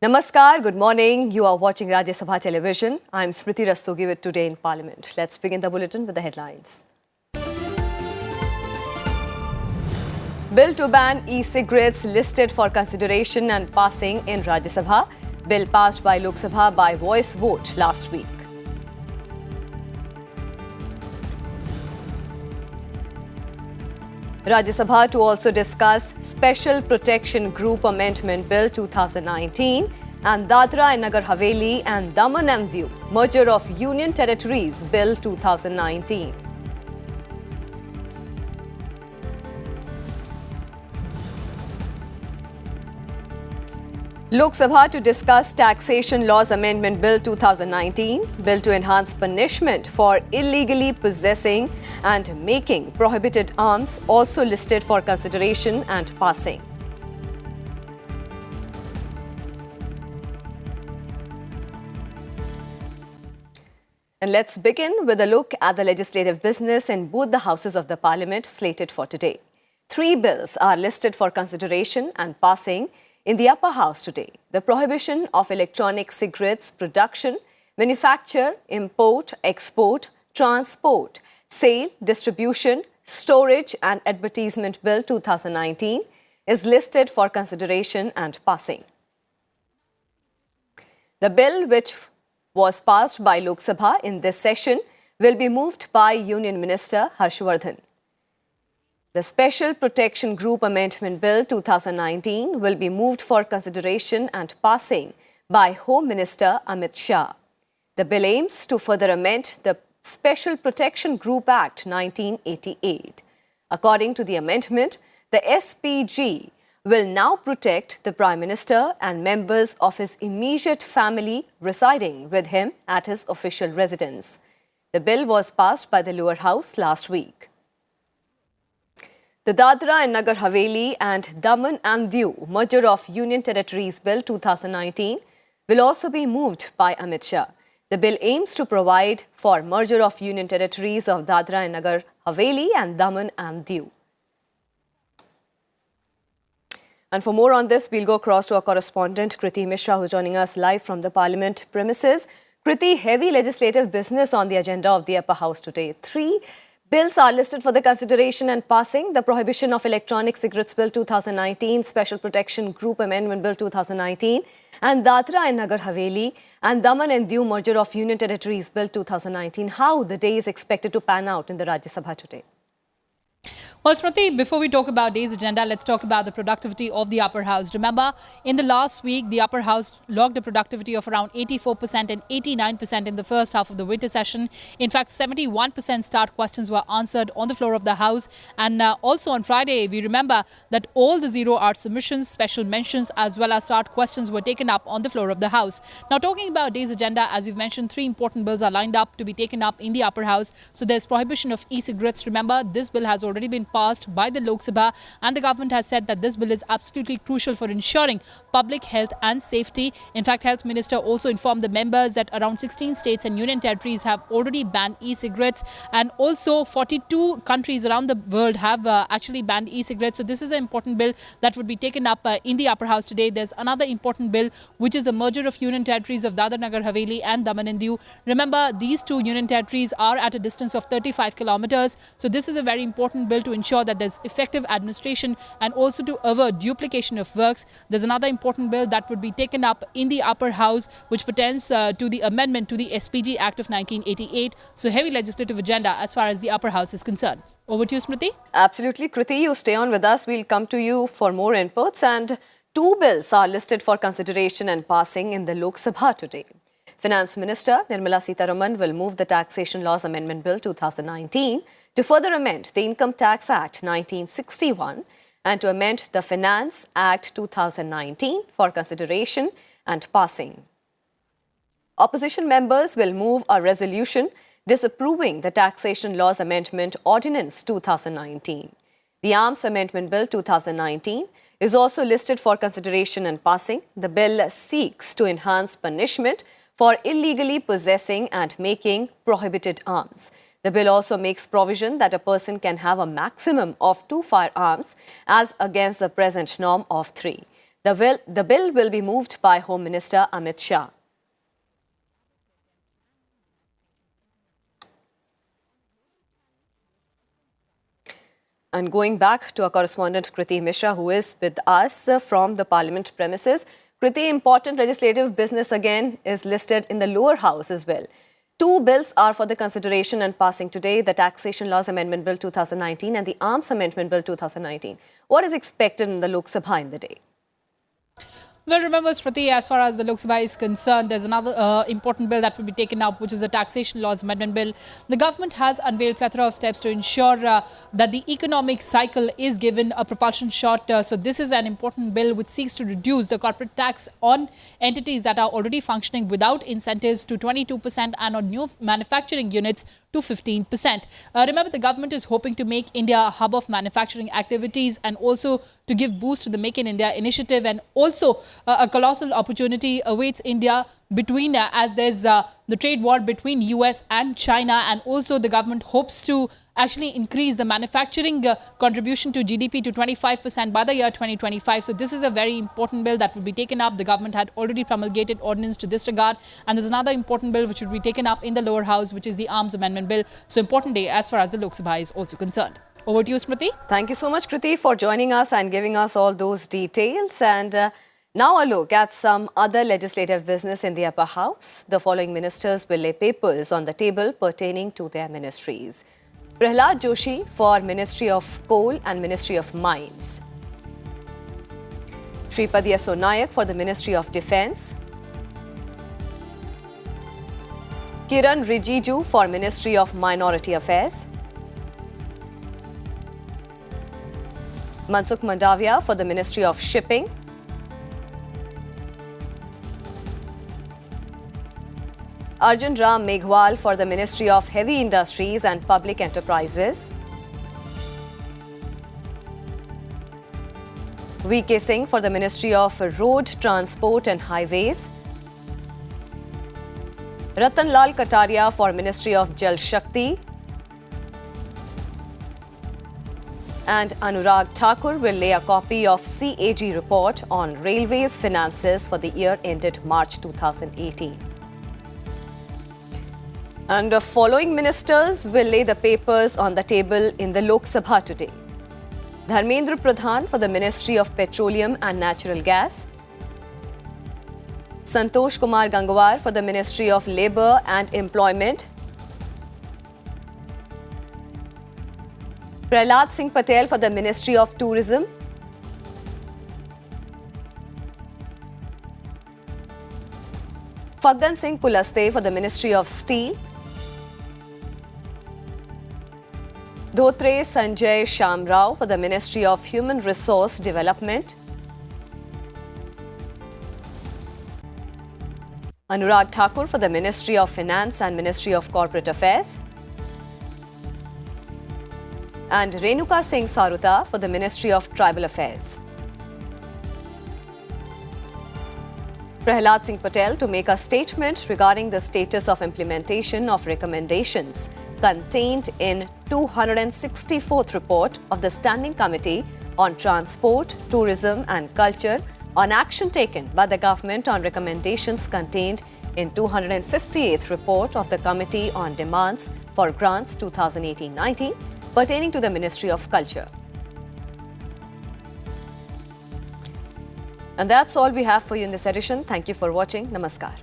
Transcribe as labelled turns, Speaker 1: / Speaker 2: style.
Speaker 1: Namaskar, good morning. You are watching Rajya Sabha television. I'm Smriti Rastogi with Today in Parliament. Let's begin the bulletin with the headlines. Bill to ban e-cigarettes listed for consideration and passing in Rajya Sabha. Bill passed by Lok Sabha by voice vote last week. Rajya Sabha to also discuss Special Protection Group Amendment Bill 2019 and Dadra and Nagar Haveli and Daman and Diu Merger of Union Territories Bill 2019. Lok Sabha to discuss Taxation Laws Amendment Bill 2019, bill to enhance punishment for illegally possessing and making prohibited arms, also listed for consideration and passing. And let's begin with a look at the legislative business in both the houses of the Parliament slated for today. 3 bills are listed for consideration and passing in the upper house today. The prohibition of electronic cigarettes production, manufacture, import, export, transport, sale, distribution, storage and advertisement bill 2019 is listed for consideration and passing. The bill, which was passed by Lok Sabha in this session, will be moved by Union Minister Harshvardhan. The Special Protection Group Amendment Bill 2019 will be moved for consideration and passing by Home Minister Amit Shah. The bill aims to further amend the Special Protection Group Act 1988. According to the amendment, the SPG will now protect the Prime Minister and members of his immediate family residing with him at his official residence. The bill was passed by the lower house last week. The Dadra and Nagar Haveli and Daman and Diu Merger of Union Territories Bill 2019 will also be moved by Amit Shah. The bill aims to provide for merger of Union Territories of Dadra and Nagar Haveli and Daman and Diu. And for more on this, we'll go across to our correspondent Kriti Mishra, who's joining us live from the Parliament premises. Kriti, heavy legislative business on the agenda of the upper house today. 3 bills are listed for the consideration and passing. The Prohibition of Electronic Cigarettes Bill 2019, Special Protection Group Amendment Bill 2019, and Dadra and Nagar Haveli and Daman and Diu Merger of Union Territories Bill 2019. How the day is expected to pan out in the Rajya Sabha today?
Speaker 2: Well, Smriti, before we talk about today's agenda, let's talk about the productivity of the upper house. Remember, in the last week, the upper house logged a productivity of around 84% and 89% in the first half of the winter session. In fact, 71% start questions were answered on the floor of the house. And also on Friday, we remember that all the zero-hour submissions, special mentions, as well as start questions were taken up on the floor of the house. Now, talking about today's agenda, as you've mentioned, 3 important bills are lined up to be taken up in the upper house. So there's prohibition of e-cigarettes. Remember, this bill has already been passed by the Lok Sabha, and the government has said that this bill is absolutely crucial for ensuring public health and safety. In fact, Health Minister also informed the members that around 16 states and union territories have already banned e-cigarettes, and also 42 countries around the world have actually banned e-cigarettes. So this is an important bill that would be taken up in the upper house today. There's another important bill, which is the merger of union territories of Dadra Nagar Haveli and Daman and Diu. Remember, these 2 union territories are at a distance of 35 kilometers. So this is a very important bill to ensure that there's effective administration and also to avert duplication of works. There's another important bill that would be taken up in the upper house, which pertains to the amendment to the SPG Act of 1988. So heavy legislative agenda as far as the upper house is concerned. Over to you, Smriti.
Speaker 1: Absolutely. Kriti, you stay on with us. We'll come to you for more inputs. And 2 bills are listed for consideration and passing in the Lok Sabha today. Finance Minister Nirmala Sitharaman will move the Taxation Laws Amendment Bill 2019 to further amend the Income Tax Act 1961 and to amend the Finance Act 2019 for consideration and passing. Opposition members will move a resolution disapproving the Taxation Laws Amendment Ordinance 2019. The Arms Amendment Bill 2019 is also listed for consideration and passing. The bill seeks to enhance punishment for illegally possessing and making prohibited arms. The bill also makes provision that a person can have a maximum of 2 firearms as against the present norm of 3. The bill will be moved by Home Minister Amit Shah. And going back to our correspondent Kriti Mishra, who is with us from the Parliament premises. Kriti, important legislative business again is listed in the lower house as well. Two bills are for the consideration and passing today, the Taxation Laws Amendment Bill 2019 and the Arms Amendment Bill 2019. What is expected in the Lok Sabha in the day?
Speaker 2: Well, remember, Smriti, as far as the Lok Sabha is concerned, there's another important bill that will be taken up, which is the Taxation Laws Amendment Bill. The government has unveiled a plethora of steps to ensure that the economic cycle is given a propulsion shot. So this is an important bill which seeks to reduce the corporate tax on entities that are already functioning without incentives to 22% and on new manufacturing units to 15%. Remember, the government is hoping to make India a hub of manufacturing activities and also to give boost to the Make in India initiative, and also a colossal opportunity awaits India between as there's the trade war between US and China, and also the government hopes to actually increase the manufacturing contribution to GDP to 25% by the year 2025. So this is a very important bill that will be taken up. The government had already promulgated ordinance to this regard, and there's another important bill which will be taken up in the lower house, which is the Arms Amendment Bill. So important day as far as the Lok Sabha is also concerned. Over to you, Smriti.
Speaker 1: Thank you so much, Kriti, for joining us and giving us all those details. And now a look at some other legislative business in the upper house. The following ministers will lay papers on the table pertaining to their ministries. Prahlad Joshi for Ministry of Coal and Ministry of Mines. Shripad Yesso Nayak for the Ministry of Defence. Kiran Rijiju for Ministry of Minority Affairs. Mansukh Mandavia for the Ministry of Shipping. Arjun Ram Meghwal for the Ministry of Heavy Industries and Public Enterprises. V.K. Singh for the Ministry of Road Transport and Highways. Ratan Lal Kataria for Ministry of Jal Shakti. And Anurag Thakur will lay a copy of CAG report on railways finances for the year ended March 2018. And the following ministers will lay the papers on the table in the Lok Sabha today. Dharmendra Pradhan for the Ministry of Petroleum and Natural Gas. Santosh Kumar Gangwar for the Ministry of Labour and Employment. Prahlad Singh Patel for the Ministry of Tourism. Phaggan Singh Kulaste for the Ministry of Steel. Dhotre Sanjay Shamrao for the Ministry of Human Resource Development. Anurag Thakur for the Ministry of Finance and Ministry of Corporate Affairs. And Renuka Singh Saruta for the Ministry of Tribal Affairs. Prahlad Singh Patel to make a statement regarding the status of implementation of recommendations contained in 264th report of the Standing Committee on Transport, Tourism and Culture on action taken by the government on recommendations contained in 258th report of the Committee on Demands for Grants 2018-19 pertaining to the Ministry of Culture. And that's all we have for you in this edition. Thank you for watching. Namaskar.